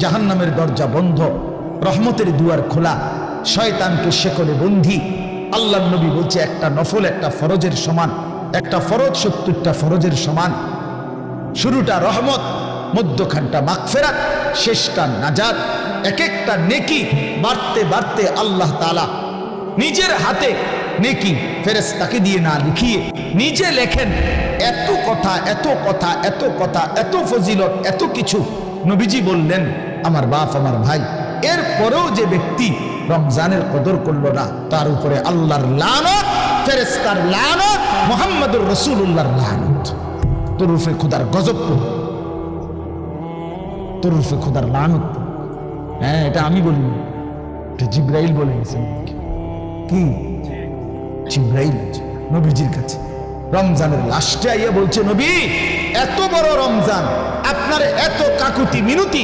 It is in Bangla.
জাহান্নামের দরজা বন্ধ, রহমতের দুয়ার খোলা, শয়তানকে শেকলে বন্দী। আল্লাহর নবী বলছে একটা নফল একটা ফরজের সমান, একটা ফরজ 70টা ফরজের সমান। শুরুটা রহমত, মধ্যখানটা মাগফিরাত, শেষটা নাজাত। এক একটা নেকি বাড়তে বাড়তে আল্লাহ তাআলা নিজের হাতে নেকি ফেরেশতাকে দিয়ে না লিখিয়ে নিজে লেখেন। এত কথা, এত কথা, এত কথা, এত ফজিলত, এত কিছু নবীজি বললেন আমার বাপ আমার ভাই। এরপরেও যে ব্যক্তি রমজানের কদর করলো না, তার উপরে আল্লাহর লানত, ফেরেশতার লানত, মুহাম্মদুর রাসূলুল্লাহর লানত। তরুফে খুদার গজব, তরুফে খুদার লানত। হ্যাঁ, এটা আমি বলিনি, এটা জিবরাইল বলে গেছেন। কি জিবরাইল নবীজির কাছে রমজানের লাস্টে আইয়া বলছে, নবী এত বড় রমজান, আপনার এত কাকুতি মিনতি